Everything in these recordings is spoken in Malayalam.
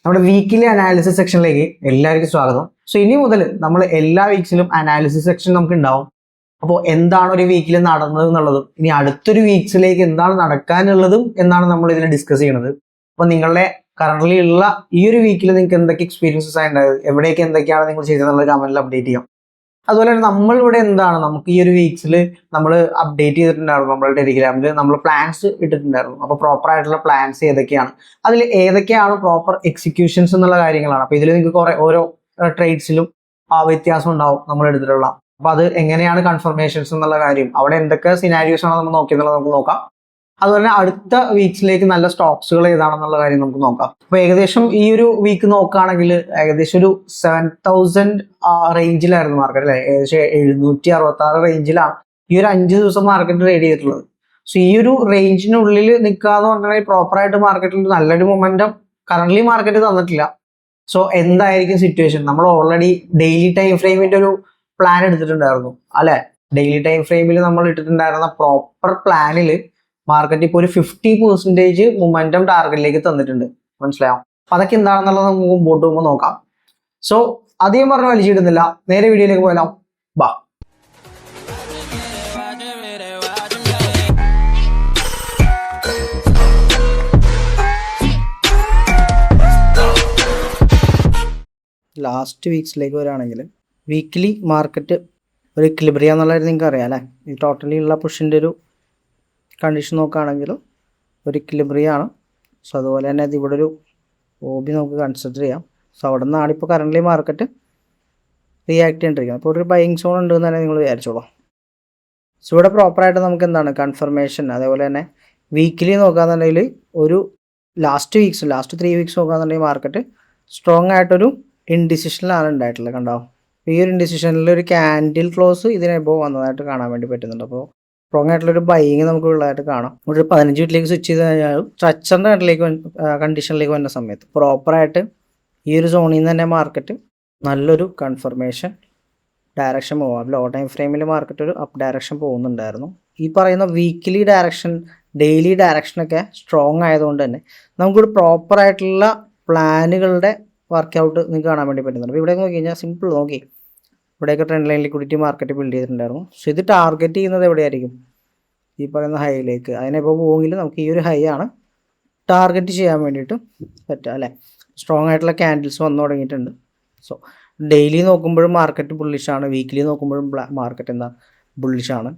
നമ്മുടെ വീക്കിലി അനാലിസിസ് സെക്ഷനിലേക്ക് എല്ലാവർക്കും സ്വാഗതം. സോ ഇനി മുതൽ നമ്മൾ എല്ലാ വീക്സിലും അനാലിസിസ് സെക്ഷൻ നമുക്ക് ഉണ്ടാവും. അപ്പോൾ എന്താണ് ഒരു വീക്കിൽ നടന്നത് എന്നുള്ളതും ഇനി അടുത്തൊരു വീക്സിലേക്ക് എന്താണ് നടക്കാനുള്ളതും എന്നാണ് നമ്മൾ ഇതിൽ ഡിസ്കസ് ചെയ്യുന്നത്. അപ്പോൾ നിങ്ങളുടെ കറന്റ് ഉള്ള ഈ ഒരു വീക്കിൽ നിങ്ങൾക്ക് എന്തൊക്കെ എക്സ്പീരിയൻസസ് ആയി ഉണ്ടായത്, എവിടെയൊക്കെ എന്തൊക്കെയാണ് നിങ്ങൾ ചെയ്തതെന്നുള്ള കമന്റിൽ അപ്ഡേറ്റ് ചെയ്യാം. അതുപോലെ തന്നെ നമ്മളിവിടെ എന്താണ് നമുക്ക് ഈ ഒരു വീക്സിൽ നമ്മൾ അപ്ഡേറ്റ് ചെയ്തിട്ടുണ്ടായിരുന്നു. നമ്മുടെ ടെലിഗ്രാമിൽ നമ്മൾ പ്ലാൻസ് ഇട്ടിട്ടുണ്ടായിരുന്നു. അപ്പോൾ പ്രോപ്പർ ആയിട്ടുള്ള പ്ലാൻസ് ഏതൊക്കെയാണ്, അതിൽ ഏതൊക്കെയാണ് പ്രോപ്പർ എക്സിക്യൂഷൻസ് എന്നുള്ള കാര്യങ്ങളാണ്. അപ്പോൾ ഇതിൽ നിങ്ങൾക്ക് കുറെ ഓരോ ട്രേഡ്സിലും വ്യത്യാസം ഉണ്ടാവും നമ്മൾ എടുത്തിട്ടുള്ള. അപ്പോൾ അത് എങ്ങനെയാണ് കൺഫർമേഷൻസ് എന്നുള്ള കാര്യം, അവിടെ എന്തൊക്കെ സിനാരിയോസ് ആണ് നമ്മൾ നോക്കിയെന്നുള്ളത് നമുക്ക് നോക്കാം. അതുപോലെ തന്നെ അടുത്ത വീക്സിലേക്ക് നല്ല സ്റ്റോക്സുകൾ ഏതാണെന്നുള്ള കാര്യം നമുക്ക് നോക്കാം. അപ്പൊ ഏകദേശം ഈ ഒരു വീക്ക് നോക്കുകയാണെങ്കിൽ ഏകദേശം ഒരു 7000 റേഞ്ചിലായിരുന്നു മാർക്കറ്റ് അല്ലെ. ഏകദേശം 766 റേഞ്ചിലാണ് ഈ ഒരു 5 ദിവസം മാർക്കറ്റ് ട്രേഡ് ചെയ്തിട്ടുള്ളത്. സോ ഈ ഒരു റേഞ്ചിനുള്ളിൽ നിൽക്കാന്ന് പറഞ്ഞാൽ പ്രോപ്പർ ആയിട്ട് മാർക്കറ്റിൽ നല്ലൊരു മൊമെന്റം കറന്റ് മാർക്കറ്റ് തന്നിട്ടില്ല. സോ എന്തായിരിക്കും സിറ്റുവേഷൻ, നമ്മൾ ഓൾറെഡി ഡെയിലി ടൈം ഫ്രെയിമിന്റെ ഒരു പ്ലാൻ എടുത്തിട്ടുണ്ടായിരുന്നു അല്ലെ. ഡെയിലി ടൈം ഫ്രെയിമിൽ നമ്മൾ ഇട്ടിട്ടുണ്ടായിരുന്ന പ്രോപ്പർ പ്ലാനിൽ മാർക്കറ്റ് ഇപ്പോൾ ഒരു 50% മൊമെന്റം ടാർഗറ്റിലേക്ക് തന്നിട്ടുണ്ട്. മനസ്സിലാവും. അപ്പൊ അതൊക്കെ എന്താണെന്നുള്ളത് നമുക്ക് മുമ്പോട്ട് പോകുമ്പോൾ നോക്കാം. സോ അധികം പറഞ്ഞ് വലിച്ചിടുന്നില്ല, നേരെ വീഡിയോയിലേക്ക് പോയാലോ. ബാ. ലാസ്റ്റ് വീക്സിലേക്ക് വരികയാണെങ്കിൽ വീക്കിലി മാർക്കറ്റ് ഒരു എക്വിലിബ്രിയം എന്നുള്ളത് നിങ്ങൾക്ക് അറിയാം അല്ലേ. ഈ ടോട്ടലി ഉള്ള പുഷിൻ്റെ ഒരു കണ്ടീഷൻ നോക്കുകയാണെങ്കിൽ ഒരു എക്വിലിബ്രിയമാണ്. സോ അതുപോലെ തന്നെ അത് ഇവിടെ ഒരു OB നമുക്ക് കൺസിഡർ ചെയ്യാം. സോ അവിടെ നിന്നാണ് ഇപ്പോൾ കറൻ്റ് മാർക്കറ്റ് റിയാക്ട് ചെയ്യേണ്ടിരിക്കുന്നത്. അപ്പോൾ ഒരു ബൈയിങ് സോൺ ഉണ്ട് എന്ന് തന്നെ നിങ്ങൾ വിചാരിച്ചോളൂ. സോ ഇവിടെ പ്രോപ്പറായിട്ട് നമുക്ക് എന്താണ് കൺഫർമേഷൻ, അതേപോലെ തന്നെ വീക്കിലി നോക്കുകയാണെന്നുണ്ടെങ്കിൽ ഒരു ലാസ്റ്റ് 3 വീക്സ് നോക്കുകയാണെന്നുണ്ടെങ്കിൽ മാർക്കറ്റ് സ്ട്രോങ് ആയിട്ടൊരു ഇൻഡിസിഷനിലാണ് ഉണ്ടായിട്ടുള്ളത്. കണ്ടോ, ഈ ഒരു ഇൻഡിസിഷനിൽ ഒരു ക്യാൻഡിൽ ക്ലോസ് ഇതിനെപ്പോൾ വന്നതായിട്ട് കാണാൻ വേണ്ടി പറ്റുന്നുണ്ട്. അപ്പോൾ സ്ട്രോങ് ആയിട്ടുള്ളൊരു ബൈയിങ് നമുക്ക് ഉള്ളതായിട്ട് കാണാം. ഒരു 15 മിനിറ്റിലേക്ക് സ്വിച്ച് ചെയ്ത് കഴിഞ്ഞാൽ സ്ട്രക്ചറിൻ്റെ കണ്ടീഷനിലേക്ക് വരുന്ന സമയത്ത് പ്രോപ്പറായിട്ട് ഈ ഒരു സോണിൽ നിന്ന് തന്നെ മാർക്കറ്റ് നല്ലൊരു കൺഫർമേഷൻ ഡയറക്ഷൻ പോകാം. ലോ ടൈം ഫ്രെയിമിൽ മാർക്കറ്റ് ഒരു അപ്പ് ഡയറക്ഷൻ പോകുന്നുണ്ടായിരുന്നു. ഈ പറയുന്ന വീക്കിലി ഡയറക്ഷൻ, ഡെയിലി ഡയറക്ഷനൊക്കെ സ്ട്രോങ് ആയതുകൊണ്ട് തന്നെ നമുക്കൊരു പ്രോപ്പറായിട്ടുള്ള പ്ലാനുകളുടെ വർക്കൗട്ട് നിങ്ങൾക്ക് കാണാൻ വേണ്ടി പറ്റുന്നുണ്ട്. അപ്പോൾ ഇവിടെ നോക്കി കഴിഞ്ഞാൽ സിമ്പിൾ നോക്കി, ഇവിടെയൊക്കെ trend line liquidity market build ചെയ്തിട്ടുണ്ടായിരുന്നു. പക്ഷേ ഇത് ടാർഗറ്റ് ചെയ്യുന്നത് എവിടെയായിരിക്കും, ഈ പറയുന്ന ഹൈയിലേക്ക്. അതിനെപ്പോൾ പോവുമെങ്കിൽ നമുക്ക് ഈ ഒരു ഹൈ ആണ് ടാർഗറ്റ് ചെയ്യാൻ വേണ്ടിയിട്ട് പറ്റുക അല്ലേ. സ്ട്രോങ് ആയിട്ടുള്ള ക്യാൻഡിൽസ് വന്നു തുടങ്ങിയിട്ടുണ്ട്. സോ ഡെയിലി നോക്കുമ്പോഴും മാർക്കറ്റ് ബുള്ളിഷാണ്, വീക്കിലി നോക്കുമ്പോഴും മാർക്കറ്റ് എന്താ ബുള്ളിഷാണ്.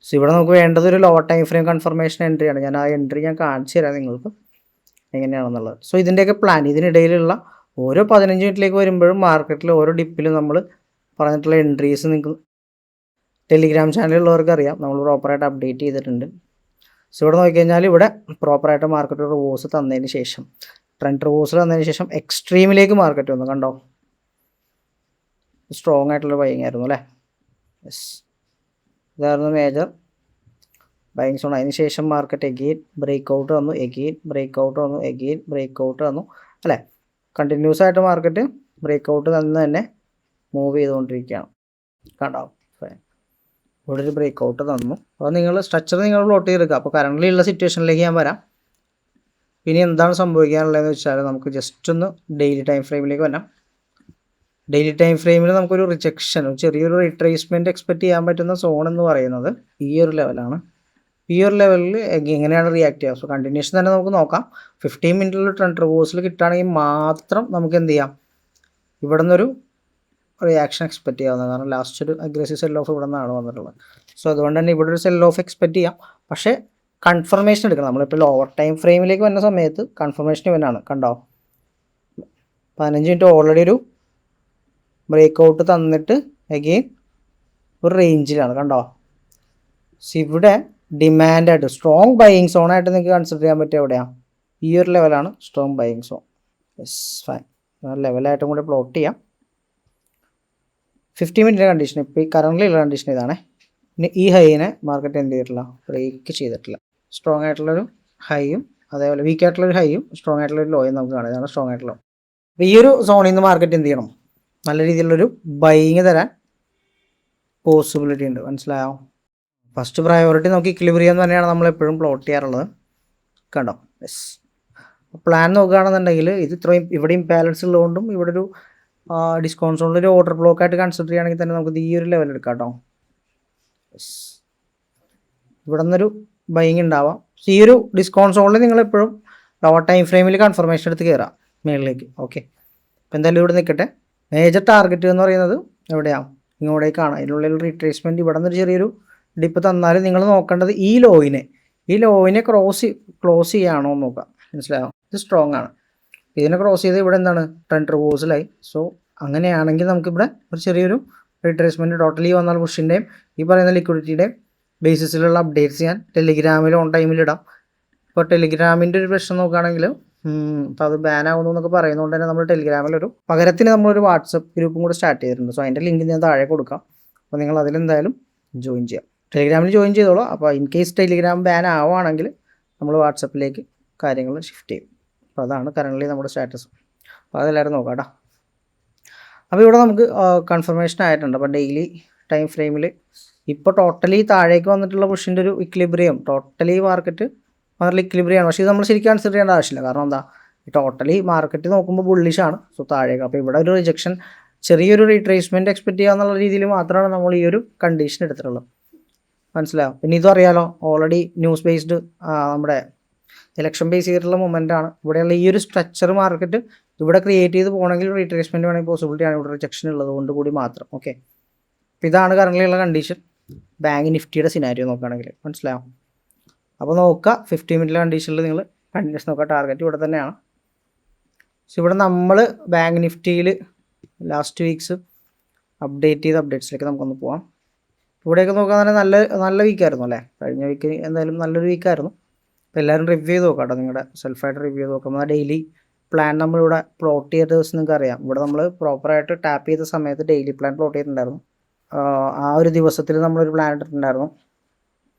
സോ ഇവിടെ നമുക്ക് വേണ്ടത് ഒരു ലോ ടൈം ഫ്രെയിം കൺഫർമേഷൻ എൻട്രിയാണ്. ഞാൻ ആ എൻട്രി ഞാൻ കാണിച്ചു തരാം നിങ്ങൾക്ക് എങ്ങനെയാണെന്നുള്ളത്. സോ ഇതിൻ്റെയൊക്കെ പ്ലാൻ, ഇതിനിടയിലുള്ള ഓരോ 15 മിനിറ്റിലേക്ക് വരുമ്പോഴും മാർക്കറ്റിൽ ഓരോ ഡിപ്പിലും നമ്മൾ പറഞ്ഞിട്ടുള്ള എൻട്രീസ് നിങ്ങൾക്ക് ടെലിഗ്രാം ചാനലുള്ളവർക്ക് അറിയാം, നമ്മൾ പ്രോപ്പറായിട്ട് അപ്ഡേറ്റ് ചെയ്തിട്ടുണ്ട്. സോ ഇവിടെ നോക്കിക്കഴിഞ്ഞാൽ ഇവിടെ പ്രോപ്പറായിട്ട് മാർക്കറ്റ് റിവേഴ്സ് തന്നതിന് ശേഷം, ട്രെൻഡ് റിവേഴ്സ് തന്നതിന് ശേഷം എക്സ്ട്രീമിലേക്ക് മാർക്കറ്റ് വന്നു. കണ്ടോ, സ്ട്രോങ് ആയിട്ടുള്ള ബൈയിങ് ആയിരുന്നു അല്ലേ. യെസ്, ഇതായിരുന്നു മേജർ ബൈയിങ് സോൺ. അതിന് ശേഷം മാർക്കറ്റ് എഗെയിൻ ബ്രേക്ക് ഔട്ട് വന്നു, എഗെയിൻ ബ്രേക്ക് ഔട്ട് വന്നു, എഗെയിൻ ബ്രേക്ക് ഔട്ട് വന്നു അല്ലേ. കണ്ടിന്യൂസ് ആയിട്ട് മാർക്കറ്റ് ബ്രേക്ക് ഔട്ട് തന്നെ മൂവ് ചെയ്തുകൊണ്ടിരിക്കുകയാണ്. കണ്ടോ, ഇവിടെ ഒരു ബ്രേക്ക് ഔട്ട് തന്നു. അപ്പോൾ നിങ്ങൾ സ്ട്രക്ചർ നിങ്ങൾ പ്ലോട്ട് ചെയ്തെടുക്കുക. അപ്പോൾ കറൻ്റ് ഉള്ള സിറ്റുവേഷനിലേക്ക് ഞാൻ വരാം. ഇനി എന്താണ് സംഭവിക്കാനുള്ളതെന്ന് വെച്ചാൽ നമുക്ക് ജസ്റ്റ് ഒന്ന് ഡെയിലി ടൈം ഫ്രെയിമിലേക്ക് വരാം. ഡെയിലി ടൈം ഫ്രെയിമിൽ നമുക്കൊരു റിജക്ഷൻ, ചെറിയൊരു റിട്രേസ്മെൻറ്റ് എക്സ്പെക്ട് ചെയ്യാൻ പറ്റുന്ന സോൺ എന്ന് പറയുന്നത് ഈ ഒരു ലെവലാണ്. ഈ ഒരു ലെവലിൽ എങ്ങനെയാണ് റിയാക്ട് ചെയ്യുക. സോ കണ്ടിന്യൂഷൻ തന്നെ നമുക്ക് നോക്കാം. 15 മിനിറ്റിലുള്ള ട്രെൻഡ് റിവേഴ്സിൽ കിട്ടുകയാണെങ്കിൽ മാത്രം നമുക്ക് എന്ത് ചെയ്യാം, ഇവിടെ നിന്നൊരു റിയാക്ഷൻ എക്സ്പെക്ട് ചെയ്യാവുന്നത്. കാരണം ലാസ്റ്റ് ഒരു അഗ്രസീവ് സെൽ ഓഫ് ഇവിടെ നിന്നാണ് വന്നിട്ടുള്ളത്. സോ അതുകൊണ്ട് തന്നെ ഇവിടെ ഒരു സെൽ ഓഫ് എക്സ്പെക്ട് ചെയ്യാം. പക്ഷേ കൺഫർമേഷൻ എടുക്കണം. നമ്മളിപ്പോൾ ലോവർ ടൈം ഫ്രെയിമിലേക്ക് വരുന്ന സമയത്ത് കൺഫർമേഷൻ ഇവനാണ്. കണ്ടോ, 15 മിനിറ്റ് ഓൾറെഡി ഒരു ബ്രേക്ക് ഔട്ട് തന്നിട്ട് അഗെയിൻ ഒരു റേഞ്ചിലാണ്. കണ്ടോ, ഇവിടെ ഡിമാൻഡായിട്ട് സ്ട്രോങ് ബൈയിങ് സോണായിട്ട് നിങ്ങൾക്ക് കൺസിഡർ ചെയ്യാൻ പറ്റുക എവിടെയാണ്, ഈ ഒരു ലെവലാണ് strong buying zone. Yes, fine. ലെവലായിട്ടും കൂടെ പ്ലോട്ട് ചെയ്യാം. 50 മിനിറ്റിൻ്റെ കണ്ടീഷൻ, ഇപ്പോൾ ഈ കറൻ്റിലുള്ള കണ്ടീഷൻ ഇതാണ്. പിന്നെ ഈ ഹൈനെ മാർക്കറ്റ് എന്ത് ചെയ്തിട്ടില്ല, ബ്രേക്ക് ചെയ്തിട്ടില്ല. സ്ട്രോങ് ആയിട്ടുള്ളൊരു ഹൈയും അതേപോലെ വീക്ക് ആയിട്ടുള്ളൊരു ഹൈയും സ്ട്രോങ് ആയിട്ടുള്ളൊരു ലോയും നമുക്ക് കാണാം. ഇതാണ് സ്ട്രോങ് ആയിട്ടുള്ള. അപ്പോൾ ഈ ഒരു സോണിൽ നിന്ന് മാർക്കറ്റ് എന്ത് ചെയ്യണം, നല്ല രീതിയിലുള്ളൊരു ബൈയിങ് തരാൻ പോസിബിലിറ്റി ഉണ്ട്. മനസ്സിലായോ. ഫസ്റ്റ് പ്രയോറിറ്റി നമുക്ക് ഇക്വിലിബ്രിയം തന്നെയാണ് നമ്മൾ എപ്പോഴും പ്ലോട്ട് ചെയ്യാറുള്ളത്. കണ്ടോ, യെസ്. പ്ലാൻ നോക്കുകയാണെന്നുണ്ടെങ്കിൽ ഇത് ഇത്രയും ഇവിടെ ഇംബാലൻസ് ഉള്ളതുകൊണ്ടും ഇവിടെ ഒരു ഡിസ്കൗണ്ട് സോണിലൊരു ഓർഡർ ബ്ലോക്ക് ആയിട്ട് കൺസിഡർ ചെയ്യുകയാണെങ്കിൽ തന്നെ നമുക്ക് ഈ ഒരു ലെവൽ എടുക്കാം കേട്ടോ. ഇവിടെ നിന്നൊരു ബൈങ് ഉണ്ടാവാം. ഈ ഒരു ഡിസ്കൗണ്ട് സോണിൽ നിങ്ങളെപ്പോഴും ലോ ടൈം ഫ്രെയിമിൽ കൺഫർമേഷൻ എടുത്ത് കയറാം മേളിലേക്ക്. ഓക്കെ, അപ്പോൾ എന്തായാലും ഇവിടെ നിൽക്കട്ടെ. മേജർ ടാർഗറ്റ് എന്ന് പറയുന്നത് എവിടെയാണ്? ഇങ്ങോട്ടേക്കാണ്. അതിനുള്ളിൽ റീട്രേസ്മെൻറ്റ് ഇവിടെ നിന്നൊരു ചെറിയൊരു ഡിപ്പ് തന്നാലും നിങ്ങൾ നോക്കേണ്ടത് ഈ ലോയിനെ ക്ലോസ് ചെയ്യാണോ എന്ന് നോക്കാം. മനസ്സിലാവും? ഇത് സ്ട്രോങ് ആണ്. ഇതിനെ ക്രോസ് ചെയ്ത് ഇവിടെ എന്താണ് ട്രെൻഡ് റിവേഴ്സലായി. സോ അങ്ങനെയാണെങ്കിൽ നമുക്കിവിടെ ഒരു ചെറിയൊരു റീട്രേസ്മെൻറ്റ് ടോട്ടലി വന്നാൽ പുഷിൻ്റെയും ഈ പറയുന്ന ലിക്വിഡിറ്റിയുടെയും ബേസിസിലുള്ള അപ്ഡേറ്റ്സ് ഞാൻ ടെലിഗ്രാമിൽ ഓൺ ടൈമിൽ ഇടാം. ഇപ്പോൾ ടെലിഗ്രാമിൻ്റെ ഒരു പ്രശ്നം നോക്കുകയാണെങ്കിൽ അപ്പോൾ അത് ബാൻ ആകുന്നു എന്നൊക്കെ പറയുന്നതുകൊണ്ട് തന്നെ നമ്മൾ ടെലിഗ്രാമിലൊരു പകരത്തിന് നമ്മളൊരു വാട്സപ്പ് ഗ്രൂപ്പും കൂടെ സ്റ്റാർട്ട് ചെയ്തിട്ടുണ്ട്. സോ അതിൻ്റെ ലിങ്ക് ഞാൻ താഴെ കൊടുക്കാം. അപ്പോൾ നിങ്ങൾ അതിലെന്തായാലും ജോയിൻ ചെയ്യാം. ടെലിഗ്രാമിൽ ജോയിൻ ചെയ്തോളൂ. അപ്പോൾ ഇൻ കേസ് ടെലിഗ്രാം ബാൻ ആവുകയാണെങ്കിൽ നമ്മൾ വാട്സപ്പിലേക്ക് കാര്യങ്ങൾ ഷിഫ്റ്റ് ചെയ്യും. അപ്പോൾ അതാണ് കറൻ്റ്ലി നമ്മുടെ സ്റ്റാറ്റസ്. അപ്പോൾ അതെല്ലാവരും നോക്കാം കേട്ടോ. അപ്പോൾ ഇവിടെ നമുക്ക് കൺഫർമേഷൻ ആയിട്ടുണ്ട്. അപ്പോൾ ഡെയിലി ടൈം ഫ്രെയിമിൽ ഇപ്പോൾ ടോട്ടലി താഴേക്ക് വന്നിട്ടുള്ള പുഷിൻ്റെ ഒരു ഇക്വിലിബ്രിയം ടോട്ടലി മാർക്കറ്റ് വളരെ ഇക്വിലിബ്രിയമാണ്. പക്ഷേ ഇത് നമ്മൾ ശരിക്കും കൺസിഡർ ചെയ്യേണ്ട ആവശ്യമില്ല. കാരണം എന്താ, ടോട്ടലി മാർക്കറ്റ് നോക്കുമ്പോൾ ബുള്ളിഷാണ്. സോ താഴേക്ക് അപ്പോൾ ഇവിടെ ഒരു റിജക്ഷൻ ചെറിയൊരു റീട്രേസ്മെൻറ്റ് എക്സ്പെക്ട് ചെയ്യുക എന്നുള്ള രീതിയിൽ മാത്രമാണ് നമ്മൾ ഈ ഒരു കണ്ടീഷൻ എടുത്തിട്ടുള്ളത്. മനസ്സിലാവും? പിന്നെ ഇതും അറിയാലോ, ഓൾറെഡി ന്യൂസ് ബേസ്ഡ് നമ്മുടെ ഇലക്ഷൻ ബേസ് ചെയ്തിട്ടുള്ള മൊമെൻ്റാണ്. ഇവിടെയുള്ള ഈ ഒരു സ്ട്രക്ചർ മാർക്കറ്റ് ഇവിടെ ക്രിയേറ്റ് ചെയ്ത് പോകണമെങ്കിൽ റീട്രേസ്മെൻറ്റ് വേണമെങ്കിൽ പോസിബിലിറ്റിയാണ്. ഇവിടെ റിജക്ഷൻ ഉള്ളത് കൊണ്ട് കൂടി മാത്രം. ഓക്കെ, അപ്പോൾ ഇതാണ് കറൻ്റ് ഉള്ള കണ്ടീഷൻ. ബാങ്ക് നിഫ്റ്റിയുടെ സിനാരിയോ നോക്കുകയാണെങ്കിൽ മനസ്സിലാവും. അപ്പോൾ നോക്കുക 50 മിനിറ്റിലെ കണ്ടീഷനിൽ നിങ്ങൾ കണ്ടിന്യൂസ് നോക്കുക. ടാർഗറ്റ് ഇവിടെ തന്നെയാണ്. സോ ഇവിടെ നമ്മൾ ബാങ്ക് നിഫ്റ്റിയിൽ ലാസ്റ്റ് വീക്സ് അപ്ഡേറ്റ് ചെയ്ത അപ്ഡേറ്റ്സിലേക്ക് നമുക്കൊന്ന് പോകാം. ഇവിടെയൊക്കെ നോക്കാൻ തന്നെ നല്ല വീക്കായിരുന്നു അല്ലേ? കഴിഞ്ഞ വീക്ക് എന്തായാലും നല്ലൊരു വീക്കായിരുന്നു. അപ്പോൾ എല്ലാവരും റിവ്യൂ ചെയ്ത് നോക്കാം കേട്ടോ. നിങ്ങളുടെ സെൽഫായിട്ട് റിവ്യൂ ചെയ്ത് നോക്കാം. ഡെയിലി പ്ലാൻ നമ്മളിവിടെ പ്ലോട്ട് ചെയ്ത ദിവസം നിങ്ങൾക്ക് അറിയാം. ഇവിടെ നമ്മൾ പ്രോപ്പറായിട്ട് ടാപ്പ് ചെയ്ത സമയത്ത് ഡെയിലി പ്ലാൻ പ്ലോട്ട് ചെയ്തിട്ടുണ്ടായിരുന്നു. ആ ഒരു ദിവസത്തിൽ നമ്മളൊരു പ്ലാൻ ഇട്ടിട്ടുണ്ടായിരുന്നു.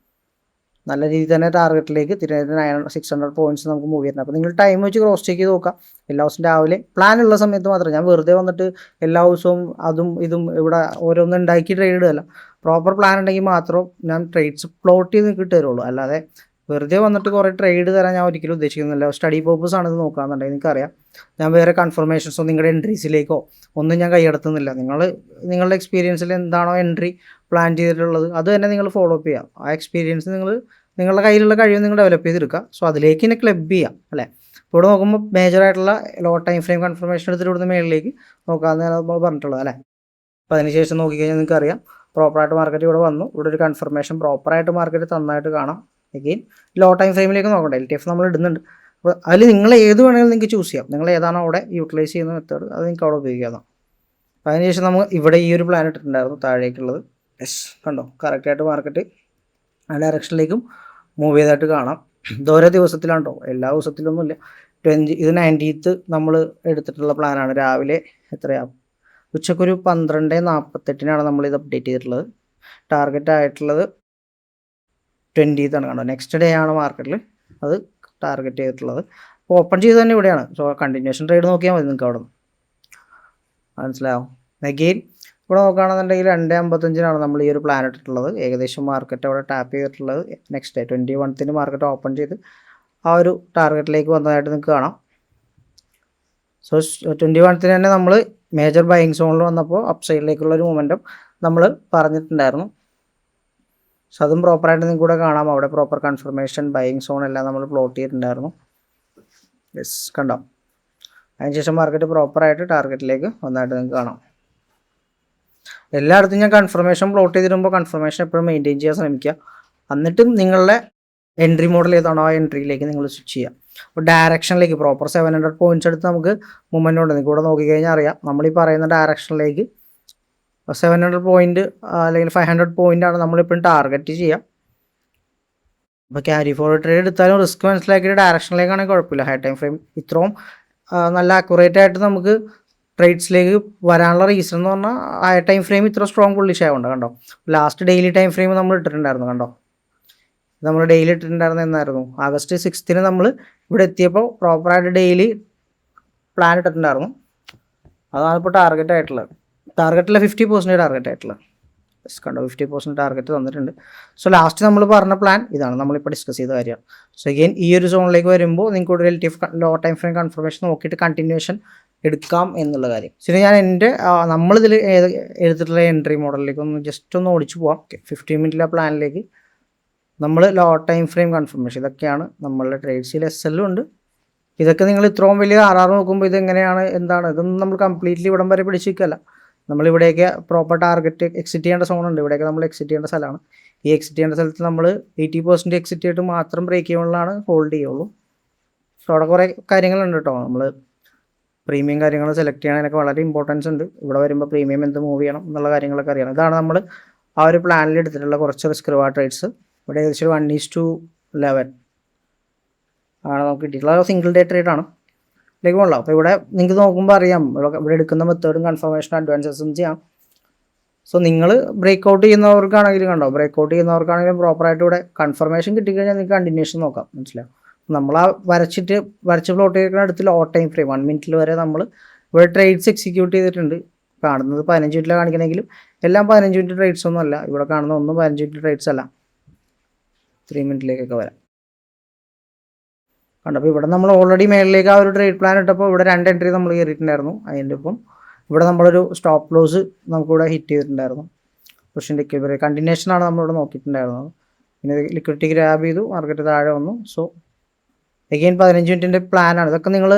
നല്ല രീതിയിൽ തന്നെ ടാർഗറ്റിലേക്ക് 600 പോയിൻറ്റ്സ് നമുക്ക് മൂവ് ചെയ്തിട്ടുണ്ട്. അപ്പോൾ നിങ്ങൾ ടൈം വെച്ച് ക്രോസ് ചെക്ക് ചെയ്ത് നോക്കാം. എല്ലാ ദിവസവും രാവിലെ പ്ലാൻ ഉള്ള സമയത്ത് മാത്രം. ഞാൻ വെറുതെ വന്നിട്ട് എല്ലാ ദിവസവും അതും ഇതും ഇവിടെ ഓരോന്നും ഉണ്ടാക്കി ട്രേഡ് ഇടുകയല്ല. പ്രോപ്പർ പ്ലാൻ ഉണ്ടെങ്കിൽ മാത്രം ഞാൻ ട്രേഡ്സ് പ്ലോട്ട് ചെയ്ത് നിങ്ങൾക്ക് തരുള്ളൂ. അല്ലാതെ വെറുതെ വന്നിട്ട് കുറേ ട്രേഡ് തരാൻ ഞാൻ ഒരിക്കലും ഉദ്ദേശിക്കുന്നില്ല. സ്റ്റഡി പർപ്പസ് ആണ് ഇത് നോക്കാമെന്നുണ്ടെങ്കിൽ നിങ്ങൾക്കറിയാം. ഞാൻ വേറെ കൺഫർമേഷൻസോ നിങ്ങളുടെ എൻട്രീസിലേക്കോ ഒന്നും ഞാൻ കൈയടത്തുന്നില്ല. നിങ്ങളുടെ എക്സ്പീരിയൻസിൽ എന്താണോ എൻട്രി പ്ലാൻ ചെയ്തിട്ടുള്ളത് അത് തന്നെ നിങ്ങൾ ഫോളോ അപ്പ് ചെയ്യുക. ആ എക്സ്പീരിയൻസ് നിങ്ങളുടെ കയ്യിലുള്ള കഴിവ് നിങ്ങൾ ഡെവലപ്പ് ചെയ്തെടുക്കുക. സോ അതിലേക്ക് തന്നെ ക്ലബ് ചെയ്യാം അല്ലേ? ഇവിടെ നോക്കുമ്പോൾ മേജറായിട്ടുള്ള ലോ ടൈം ഫ്രെയിം കൺഫർമേഷൻ എടുത്തിട്ട് ഇവിടുന്ന് മേളിലേക്ക് നോക്കാമെന്ന് നമ്മൾ പറഞ്ഞിട്ടുള്ളത് അല്ലേ? അപ്പോൾ അതിനുശേഷം നോക്കിക്കഴിഞ്ഞാൽ നിങ്ങൾക്ക് അറിയാം പ്രോപ്പറായിട്ട് മാർക്കറ്റ് ഇവിടെ വന്നു. ഇവിടെ ഒരു കൺഫർമേഷൻ പ്രോപ്പറായിട്ട് മാർക്കറ്റ് തന്നായിട്ട് കാണാം. അഗെയിൻ ലോ ടൈം ഫ്രെയിമിലേക്ക് നോക്കണ്ട. LTF നമ്മൾ ഇടുന്നുണ്ട്. അപ്പോൾ അതിൽ നിങ്ങൾ ഏത് വേണമെങ്കിലും നിങ്ങൾക്ക് ചൂസ് ചെയ്യാം. നിങ്ങൾ ഏതാണോ അവിടെ യൂട്ടിലൈസ് ചെയ്യുന്ന മെത്തേഡ് അത് നിങ്ങൾക്ക് അവിടെ ഉപയോഗിക്കാം. അപ്പോൾ അതിനുശേഷം നമ്മൾ ഇവിടെ ഈ ഒരു പ്ലാൻ ഇട്ടിട്ടുണ്ടായിരുന്നു താഴേക്കുള്ളത്. കണ്ടോ, കറക്റ്റായിട്ട് മാർക്കറ്റ് ആ ഡയറക്ഷനിലേക്കും മൂവ് ചെയ്തായിട്ട് കാണാം. ഇത് ഓരോ ദിവസത്തിലാണ് കേട്ടോ, എല്ലാ ദിവസത്തിലൊന്നുമില്ല. ഇത് 19th നമ്മൾ എടുത്തിട്ടുള്ള പ്ലാനാണ്. രാവിലെ എത്രയാവും, ഉച്ചക്കൊരു 12:48 നമ്മളിത് അപ്ഡേറ്റ് ചെയ്തിട്ടുള്ളത്. ടാർഗറ്റ് ആയിട്ടുള്ളത് 20th ആണ്. കണ്ടോ, നെക്സ്റ്റ് ഡേ ആണ് മാർക്കറ്റിൽ അത് ടാർഗറ്റ് ചെയ്തിട്ടുള്ളത്. അപ്പോൾ ഓപ്പൺ ചെയ്ത് തന്നെ ഇവിടെയാണ്. സോ കണ്ടിന്യൂഷൻ ട്രേഡ് നോക്കിയാൽ മതി നിങ്ങൾക്ക് അവിടെ നിന്ന് മനസ്സിലാവും. അഗെയിൻ ഇവിടെ നോക്കുകയാണെന്നുണ്ടെങ്കിൽ 2:55 നമ്മൾ ഈ ഒരു പ്ലാൻ ഇട്ടിട്ടുള്ളത്. ഏകദേശം മാർക്കറ്റ് അവിടെ ടാപ്പ് ചെയ്തിട്ടുള്ളത് next day 21th market open ചെയ്ത് ആ ഒരു ടാർഗറ്റിലേക്ക് വന്നതായിട്ട് നിങ്ങൾക്ക് കാണാം. സോ 21th തന്നെ നമ്മൾ മേജർ ബൈയിങ് സോണിൽ വന്നപ്പോൾ അപ്പ് സൈഡിലേക്കുള്ള ഒരു മൊമെൻറ്റം നമ്മൾ പറഞ്ഞിട്ടുണ്ടായിരുന്നു. സോ അതും പ്രോപ്പറായിട്ട് നിങ്ങൾക്ക് കൂടെ കാണാം. അവിടെ പ്രോപ്പർ കൺഫർമേഷൻ ബൈയിങ് സോൺ എല്ലാം നമ്മൾ പ്ലോട്ട് ചെയ്തിട്ടുണ്ടായിരുന്നു. യെസ്, കണ്ടോ. അതിനുശേഷം മാർക്കറ്റ് പ്രോപ്പറായിട്ട് ടാർഗറ്റിലേക്ക് വന്നതായിട്ട് നിങ്ങൾക്ക് കാണാം. എല്ലായിടത്തും ഞാൻ കൺഫർമേഷൻ പ്ലോട്ട് ചെയ്തിടുമ്പോൾ കൺഫർമേഷൻ എപ്പോഴും മെയിൻറ്റെയിൻ ചെയ്യാൻ ശ്രമിക്കുക. എന്നിട്ടും നിങ്ങളുടെ എൻട്രി മോഡൽ ഏതാണോ ആ എൻട്രിയിലേക്ക് നിങ്ങൾ സ്വിച്ച് ചെയ്യുക. അപ്പോൾ ഡയറക്ഷനിലേക്ക് പ്രോപ്പർ 700 പോയിൻറ്റ്സ് എടുത്ത് നമുക്ക് മൂവ്മെൻറ്റ് ഉണ്ട്. നിങ്ങൾക്ക് ഇവിടെ നോക്കിക്കഴിഞ്ഞാൽ അറിയാം. നമ്മളീ പറയുന്ന ഡയറക്ഷനിലേക്ക് 700 പോയിൻറ്റ് അല്ലെങ്കിൽ 500 പോയിൻ്റാണ് നമ്മളിപ്പോഴും ടാർഗറ്റ് ചെയ്യുക. അപ്പോൾ ക്യാരി ഫോർവേഡ് ട്രേഡ് എടുത്താലും റിസ്ക് മനസ്സിലാക്കിയിട്ട് ഡയറക്ഷനിലേക്കാണെങ്കിൽ കുഴപ്പമില്ല. ഹൈ ടൈം ഫ്രെയിം ഇത്രയും നല്ല അക്യുറേറ്റ് ആയിട്ട് നമുക്ക് ട്രേഡ്സിലേക്ക് വരാനുള്ള റീസൺ എന്ന് പറഞ്ഞാൽ ഹൈ ടൈം ഫ്രെയിം ഇത്ര സ്ട്രോങ് പുള്ളിഷ് ആയതുകൊണ്ട്. കണ്ടോ, ലാസ്റ്റ് ഡെയിലി ടൈം ഫ്രെയിം നമ്മൾ ഇട്ടിട്ടുണ്ടായിരുന്നു. കണ്ടോ, നമ്മൾ ഡെയിലി ഇട്ടിട്ടുണ്ടായിരുന്നത് എന്നായിരുന്നു, August 6th നമ്മൾ ഇവിടെ എത്തിയപ്പോൾ പ്രോപ്പറായിട്ട് ഡെയിലി പ്ലാൻ ഇട്ടിട്ടുണ്ടായിരുന്നു. അതാണ് ഇപ്പോൾ ടാർഗറ്റ് ആയിട്ടുള്ളത്. ടാർഗറ്റിലെ 50% ടാർഗറ്റ് ആയിട്ടുള്ളത്. കണ്ടോ 50% ടാർഗറ്റ് തന്നിട്ടുണ്ട്. സോ ലാസ്റ്റ് നമ്മൾ പറഞ്ഞ പ്ലാൻ ഇതാണ്, നമ്മളിപ്പോൾ ഡിസ്കസ് ചെയ്ത കാര്യമാണ്. സോ അഗെയിൻ ഈ ഒരു സോണിലേക്ക് വരുമ്പോൾ നിങ്ങൾക്ക് ഒരു LTF low time frame confirmation നോക്കിയിട്ട് കണ്ടിന്യൂഷൻ എടുക്കാം എന്നുള്ള കാര്യം. ശരി, ഞാൻ എൻ്റെ നമ്മളിതിൽ എടുത്തിട്ടുള്ള എൻട്രി മോഡലിലേക്ക് ഒന്ന് ജസ്റ്റ് ഒന്ന് ഓടിച്ചു പോവാം. 15 മിനിറ്റിലെ പ്ലാനിലേക്ക് നമ്മൾ ലോ ടൈം ഫ്രെയിം കൺഫർമേഷൻ ഇതൊക്കെയാണ് നമ്മളുടെ ട്രേഡ്സിൽ SL ഉണ്ട്. ഇതൊക്കെ നിങ്ങൾ ഇത്രയും വലിയ RR നോക്കുമ്പോൾ ഇതെങ്ങനെയാണ് എന്താണ് ഇതൊന്നും നമ്മൾ കംപ്ലീറ്റ്ലി ഇവിടം വരെ പിടിച്ചിരിക്കല്ല. നമ്മളിവിടെയൊക്കെ പ്രോപ്പർ ടാർഗറ്റ് എക്സിറ്റ് ചെയ്യേണ്ട സോണുണ്ട്, ഇവിടെയൊക്കെ നമ്മൾ എക്സിറ്റ് ചെയ്യേണ്ട സ്ഥലമാണ്. ഈ എക്സിറ്റ് ചെയ്യേണ്ട സ്ഥലത്ത് നമ്മൾ 80% എക്സിറ്റ് ചെയ്തിട്ട് മാത്രം ബ്രേക്ക് ചെയ്യുമ്പോഴാണ് ഹോൾഡ് ചെയ്യുള്ളൂ. സോ അവിടെ കുറേ കാര്യങ്ങളുണ്ട് കേട്ടോ. നമ്മൾ പ്രീമിയം കാര്യങ്ങൾ സെലക്ട് ചെയ്യാനൊക്കെ വളരെ ഇമ്പോർട്ടൻസ് ഉണ്ട്. ഇവിടെ വരുമ്പോൾ പ്രീമിയം എന്ത് മൂവ് ചെയ്യണം എന്നുള്ള കാര്യങ്ങളൊക്കെ അറിയണം. ഇതാണ് നമ്മൾ ആ ഒരു പ്ലാനിൽ എടുത്തിട്ടുള്ള കുറച്ച് റിസ്ക് റിവാർഡ് ട്രേഡ്സ്. ഇവിടെ ഏകദേശം 1:11 ആണ് നമുക്ക് കിട്ടിയിട്ടുള്ള സിംഗിൾ ഡേ ട്രേഡാണ്. ഇതിലേക്ക് പോകണല്ലോ. അപ്പോൾ ഇവിടെ നിങ്ങൾക്ക് നോക്കുമ്പോൾ അറിയാം ഇവിടെ എടുക്കുന്ന മെത്തേഡും കൺഫർമേഷൻ അഡ്വാൻസസും ചെയ്യാം. സോ നിങ്ങൾ ബ്രേക്ക് ഔട്ട് ചെയ്യുന്നവർക്കാണെങ്കിലും കണ്ടോ, ബ്രേക്ക് ഔട്ട് ചെയ്യുന്നവർക്കാണെങ്കിലും പ്രോപ്പറായിട്ട് ഇവിടെ കൺഫർമേഷൻ കിട്ടിക്കഴിഞ്ഞാൽ നിങ്ങൾക്ക് കണ്ടിന്യൂഷൻ നോക്കാം. മനസ്സിലാവും. നമ്മൾ ആ വരച്ച് പ്ലോട്ട് ചെയ്തിരിക്കുന്ന അടുത്ത് ലോ ടൈം ഫ്രെയിം 1 മിനിറ്റിൽ വരെ നമ്മൾ ഇവിടെ ട്രേഡ്സ് എക്സിക്യൂട്ട് ചെയ്തിട്ടുണ്ട്. കാണുന്നത് 15 മിനിറ്റിലാണ് കാണിക്കണമെങ്കിലും എല്ലാം 15 മിനിറ്റ് ട്രേഡ്സ് ഒന്നും അല്ല. ഇവിടെ കാണുന്ന ഒന്നും 15 മിനിറ്റ് ട്രേഡ്സ് അല്ല, 3 മിനിറ്റിലേക്കൊക്കെ വരാം. കണ്ടപ്പോൾ ഇവിടെ നമ്മൾ ഓൾറെഡി മേളിലേക്ക് ആ ഒരു ട്രേഡ് പ്ലാൻ ഇട്ടപ്പോൾ ഇവിടെ 2 എൻട്രി നമ്മൾ കയറിയിട്ടുണ്ടായിരുന്നു. അതിൻ്റെ ഒപ്പം ഇവിടെ നമ്മളൊരു സ്റ്റോപ്പ് ലോസ് നമുക്കിവിടെ ഹിറ്റ് ചെയ്തിട്ടുണ്ടായിരുന്നു. പുഷിൻ്റെ എക്വിലിബ്രിയം കണ്ടിന്യൂഷനാണ് നമ്മളിവിടെ നോക്കിയിട്ടുണ്ടായിരുന്നത്. പിന്നെ ലിക്വിഡിറ്റി ഗ്രാബ് ചെയ്തു, മാർക്കറ്റ് താഴെ വന്നു. സോ അഗെയിൻ 15 മിനിറ്റിൻ്റെ പ്ലാനാണ്. ഇതൊക്കെ നിങ്ങൾ